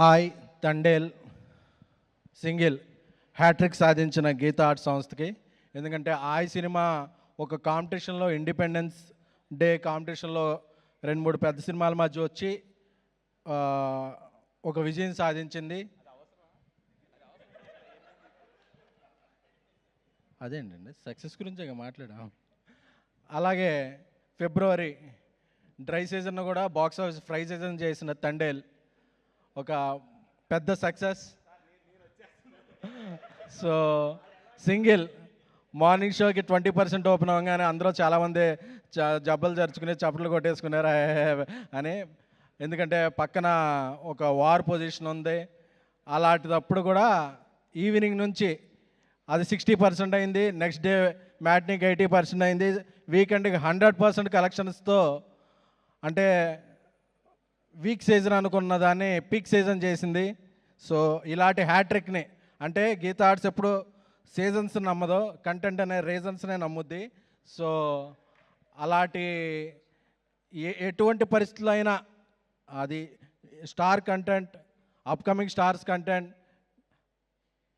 ఆయ్ Thandel single hat trick సాధించిన Gita art సంస్థకి. ఎందుకంటే ఆయ్ సినిమా ఒక కాంపిటీషన్లో, ఇండిపెండెన్స్ డే కాంపిటీషన్లో 2-3 పెద్ద సినిమాల మధ్య వచ్చి ఒక విజయం సాధించింది. అదేంటండి, సక్సెస్ గురించే మాట్లాడాం. అలాగే ఫిబ్రవరి డ్రై సీజన్ కూడా బాక్స్ ఆఫీస్ ఫ్రై సీజన్ చేసిన తండేల్ ఒక పెద్ద సక్సెస్. సో సింగిల్ మార్నింగ్ షోకి 20% ఓపెన్ అవ్వగానే అందరూ చాలామంది జబ్బలు జరుచుకుని చప్పట్లు కొట్టేసుకున్నారు అని. ఎందుకంటే పక్కన ఒక వార్ పొజిషన్ ఉంది. అలాంటిదప్పుడు కూడా ఈవినింగ్ నుంచి అది 60% అయింది, నెక్స్ట్ డే మ్యాట్నీకి 80% అయింది, వీకెండ్కి 100% కలెక్షన్స్తో, అంటే వీక్ సీజన్ అనుకున్న దాన్ని పీక్ సీజన్ చేసింది. సో ఇలాంటి హ్యాట్రిక్ని, అంటే గీతా ఆర్ట్స్ ఎప్పుడు సీజన్స్ నమ్మదో, కంటెంట్ అనే రీజన్స్నే నమ్ముద్ది. సో అలాంటి ఎటువంటి పరిస్థితుల్లో అయినా అది star content, upcoming stars content,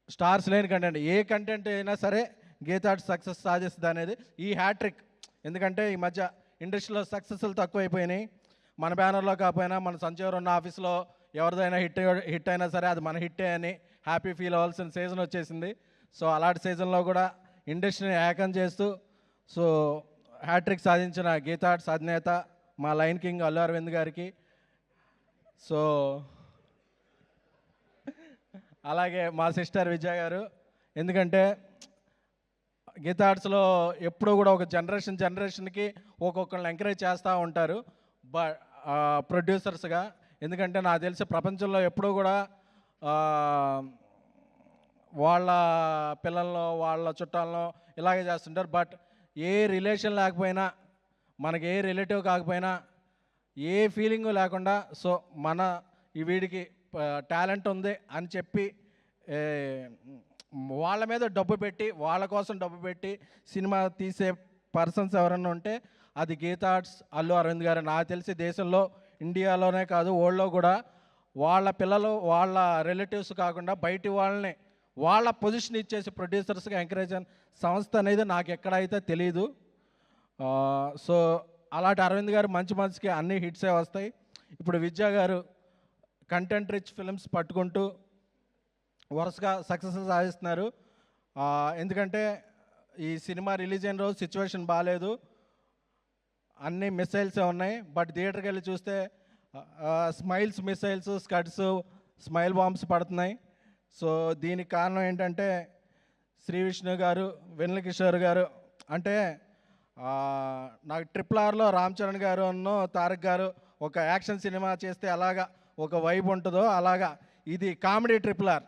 stars లేని కంటెంట్, ఏ కంటెంట్ అయినా సరే గీతా ఆర్ట్స్ సక్సెస్ సాధిస్తుంది అనేది ఈ హ్యాట్రిక్. ఎందుకంటే ఈ మధ్య ఇండస్ట్రీలో సక్సెస్లు తక్కువైపోయినాయి. మన బ్యానర్లో కాకపోయినా మన సంచేవర్ ఉన్న ఆఫీస్లో ఎవరిదైనా హిట్ అయినా సరే అది మన హిట్టే అని హ్యాపీ ఫీల్ అవ్వాల్సిన సీజన్ వచ్చేసింది. సో అలాంటి సీజన్లో కూడా ఇండస్ట్రీని ఏకం చేస్తూ సో హ్యాట్రిక్ సాధించిన గీతా ఆర్ట్స్ అధినేత మా లైన్ కింగ్ అల్లు అరవింద్ గారికి, సో అలాగే మా సిస్టర్ విజయ గారు. ఎందుకంటే గీతా ఆర్ట్స్లో ఎప్పుడూ కూడా ఒక జనరేషన్కి ఒక్కొక్కరిని ఎంకరేజ్ చేస్తూ ఉంటారు ప్రొడ్యూసర్స్గా. ఎందుకంటే నాకు తెలిసి ప్రపంచంలో ఎప్పుడూ కూడా వాళ్ళ పిల్లల్లో వాళ్ళ చుట్టాలను ఇలాగే చేస్తుంటారు. బట్ ఏ రిలేషన్ లేకపోయినా, మనకి ఏ రిలేటివ్ కాకపోయినా, ఏ ఫీలింగు లేకుండా సో మన ఈ వీడికి టాలెంట్ ఉంది అని చెప్పి వాళ్ళ మీద డబ్బు పెట్టి, వాళ్ళ కోసం డబ్బు పెట్టి సినిమా తీసే పర్సన్స్ ఎవరన్నా ఉంటే అది గీతా ఆర్ట్స్ అల్లు అరవింద్ గారు. నాకు తెలిసి దేశంలో, ఇండియాలోనే కాదు వరల్డ్లో కూడా వాళ్ళ పిల్లలు వాళ్ళ రిలేటివ్స్ కాకుండా బయటి వాళ్ళని వాళ్ళ పొజిషన్ ఇచ్చేసి ప్రొడ్యూసర్స్గా ఎంకరేజ్ అయిన సంస్థ అనేది నాకు ఎక్కడైతే తెలీదు. సో అలాంటి అరవింద్ గారు మంచి మంచికి అన్ని హిట్సే వస్తాయి. ఇప్పుడు విద్యా గారు కంటెంట్ రిచ్ ఫిల్మ్స్ పట్టుకుంటూ వరుసగా సక్సెస్ సాధిస్తున్నారు. ఎందుకంటే ఈ సినిమా రిలీజ్ అయిన రోజు సిచ్యువేషన్ బాగాలేదు, అన్ని మిసైల్సే ఉన్నాయి. బట్ థియేటర్కి వెళ్ళి చూస్తే స్మైల్స్ మిసైల్స్, స్కడ్స్, స్మైల్ బాంబ్స్ పడుతున్నాయి. సో దీనికి కారణం ఏంటంటే శ్రీ విష్ణు గారు, వెన్నెల కిషోర్ గారు. అంటే నాకు RRRలో రామ్ చరణ్ గారు అన్నో తారక్ గారు ఒక యాక్షన్ సినిమా చేస్తే అలాగా ఒక వైబ్ ఉంటుందో అలాగా ఇది కామెడీ RRR.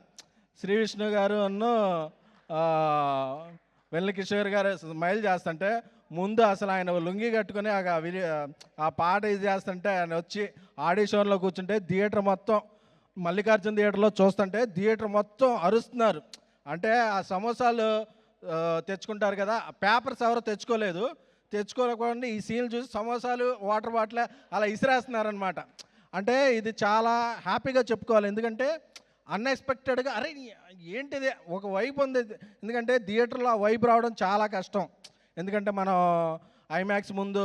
శ్రీ విష్ణు గారు అన్నో వెన్నెల కిషోర్ గారు స్మైల్ చేస్తుంటే ముందు అసలు ఆయన లుంగి కట్టుకుని ఆ పాట ఇది చేస్తుంటే ఆయన వచ్చి ఆడిషన్లో కూర్చుంటే థియేటర్ మొత్తం, మల్లికార్జున థియేటర్లో చూస్తుంటే థియేటర్ మొత్తం అరుస్తున్నారు. అంటే ఆ సమోసాలు తెచ్చుకుంటారు కదా, పేపర్స్ ఎవరో తెచ్చుకోలేకుండా ఈ సీన్లు చూసి సమోసాలు, వాటర్ బాటిల్ అలా ఇసిరేస్తున్నారనమాట. అంటే ఇది చాలా హ్యాపీగా చెప్పుకోవాలి. ఎందుకంటే అన్ఎక్స్పెక్టెడ్గా అరే ఏంటిది ఒక వైబ్ ఉంది. ఎందుకంటే థియేటర్లో ఆ వైబ్ రావడం చాలా కష్టం. ఎందుకంటే మనం ఐమాక్స్ ముందు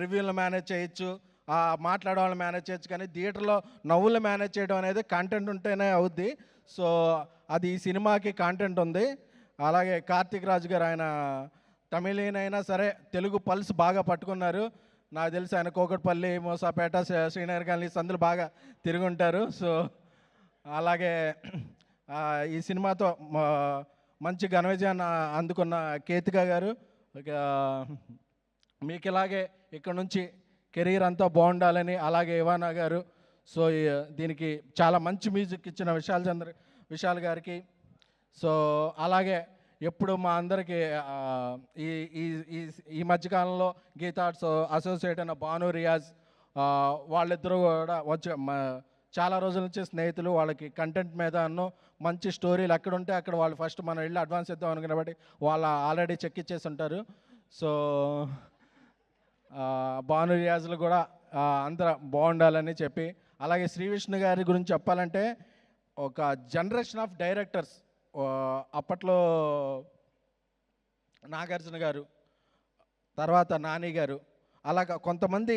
రివ్యూలను మేనేజ్ చేయొచ్చు, మాట్లాడే వాళ్ళని మేనేజ్ చేయొచ్చు, కానీ థియేటర్లో నవ్వులు మేనేజ్ చేయడం అనేది కంటెంట్ ఉంటేనే అవుద్ది. సో అది ఈ సినిమాకి కంటెంట్ ఉంది. అలాగే కార్తీక్ రాజు గారు, ఆయన తమిళీన్ అయినా సరే తెలుగు పల్స్ బాగా పట్టుకున్నారు. నాకు తెలిసి ఆయన కోకట్పల్లి, మోసాపేట, శ్రీనగర్ కాలనీ సందులు బాగా తిరుగుంటారు. సో అలాగే ఈ సినిమాతో మంచి ఘన విజయాన్ని అందుకున్న కేతిక గారు, మీకు ఇలాగే ఇక్కడ నుంచి కెరీర్ అంతా బాగుండాలని. అలాగే ఇవానా గారు. సో దీనికి చాలా మంచి మ్యూజిక్ ఇచ్చిన విశాల్ గారికి. సో అలాగే ఎప్పుడు మా అందరికీ ఈ మధ్యకాలంలో గీతా ఆర్ట్స్ అసోసియేట్ అయిన భాను రియాజ్, వాళ్ళిద్దరూ కూడా వచ్చి చాలా రోజుల నుంచి స్నేహితులు. వాళ్ళకి కంటెంట్ మీద మంచి స్టోరీలు ఎక్కడ ఉంటే అక్కడ వాళ్ళు ఫస్ట్ మనం వెళ్ళి అడ్వాన్స్ ఇద్దాం అనుకున్న బట్టి వాళ్ళు ఆల్రెడీ చెక్ ఇచ్చేసి ఉంటారు. సో భాను రియాజులు కూడా అందరూ బాగుండాలని చెప్పి అలాగే శ్రీ విష్ణు గారి గురించి చెప్పాలంటే ఒక జనరేషన్ ఆఫ్ డైరెక్టర్స్ అప్పట్లో నాగార్జున గారు, తర్వాత నాని గారు, అలాగా కొంతమంది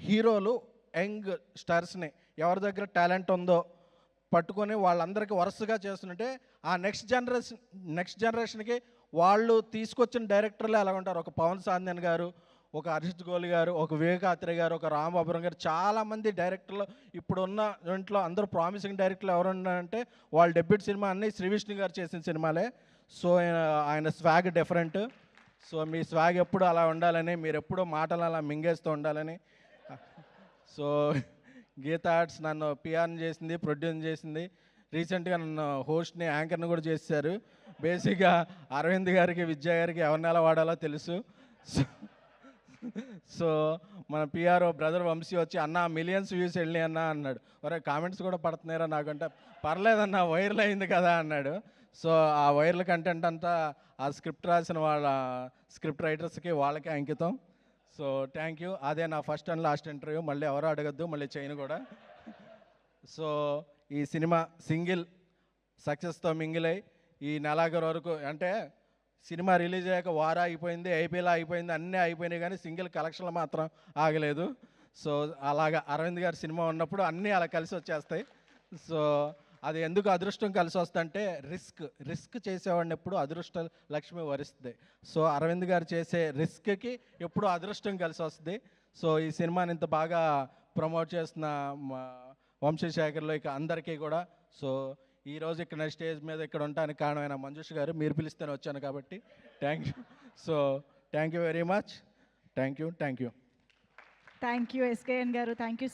హీరోలు యంగ్ స్టార్స్ని ఎవరి దగ్గర టాలెంట్ ఉందో పట్టుకొని వాళ్ళందరికీ వరుసగా చేస్తుంటే ఆ నెక్స్ట్ జనరేషన్కి వాళ్ళు తీసుకొచ్చిన డైరెక్టర్లు ఎలా ఉంటారు. ఒక పవన్ సాందన్ గారు, ఒక హర్షిత్ గోలి గారు, ఒక వివేకాత్రి గారు, ఒక రాంబాబురం గారు, చాలామంది డైరెక్టర్లు ఇప్పుడున్న దాంట్లో అందరూ ప్రామిసింగ్ డైరెక్టర్లు ఎవరు ఉన్నారంటే వాళ్ళ డెబ్యూట్ సినిమా అన్నీ శ్రీ విష్ణు గారు చేసిన సినిమాలే. సో ఆయన స్వాగ్ డిఫరెంట్. సో మీ స్వాగ్ ఎప్పుడు అలా ఉండాలని, మీరు ఎప్పుడూ మాటలు అలా మింగేస్తూ ఉండాలని. సో గీతా ఆర్ట్స్ నన్ను పిఆర్ని చేసింది, ప్రొడ్యూస్ చేసింది. రీసెంట్గా నన్ను హోస్ట్ని, యాంకర్ని కూడా చేశారు. బేసిక్గా అరవింద్ గారికి, విద్యా గారికి ఎవరిని ఎలా వాడాలో తెలుసు. సో మన పిఆర్ఓ బ్రదర్ వంశీ వచ్చి అన్న మిలియన్స్ వ్యూస్ వెళ్ళి అన్న అన్నాడు. ఒరే కామెంట్స్ కూడా పడుతున్నారా నాకంటే, పర్లేదన్న వైరల్ అయింది కదా అన్నాడు. సో ఆ వైరల్ కంటెంట్ అంతా ఆ స్క్రిప్ట్ రాసిన వాళ్ళ స్క్రిప్ట్ రైటర్స్కి వాళ్ళకే అంకితం. So thank you. అదే నా ఫస్ట్ అండ్ లాస్ట్ ఇంటర్వ్యూ, మళ్ళీ ఎవరు అడగద్దు, మళ్ళీ చేయను కూడా. సో ఈ సినిమా సింగిల్ సక్సెస్తో మింగిల్ అయ్యి ఈ నెలాఖరు వరకు, అంటే సినిమా రిలీజ్ అయ్యాక వారా అయిపోయింది, ఐపీఎల్ అయిపోయింది, అన్నీ అయిపోయినాయి, కానీ సింగిల్ కలెక్షన్లు మాత్రం ఆగలేదు. సో అలాగా అరవింద్ గారి సినిమా ఉన్నప్పుడు అన్నీ అలా కలిసి వచ్చేస్తాయి. సో అది ఎందుకు అదృష్టం కలిసి వస్తుందంటే రిస్క్ చేసేవాడిని ఎప్పుడు అదృష్ట లక్ష్మి వరిస్తుంది. సో అరవింద్ గారు చేసే రిస్క్కి ఎప్పుడు అదృష్టం కలిసి వస్తుంది. సో ఈ సినిమాని ఇంత బాగా ప్రమోట్ చేస్తున్న వంశీశేఖర్లో ఇక అందరికీ కూడా, సో ఈరోజు ఇక్కడ స్టేజ్ మీద ఇక్కడ ఉండడానికి కారణమైన మంజుష్ గారు, మీరు పిలిస్తేనే వచ్చాను కాబట్టి thank you. So thank you very much. Thank you. Thank you SKN గారు, థ్యాంక్ యూ సో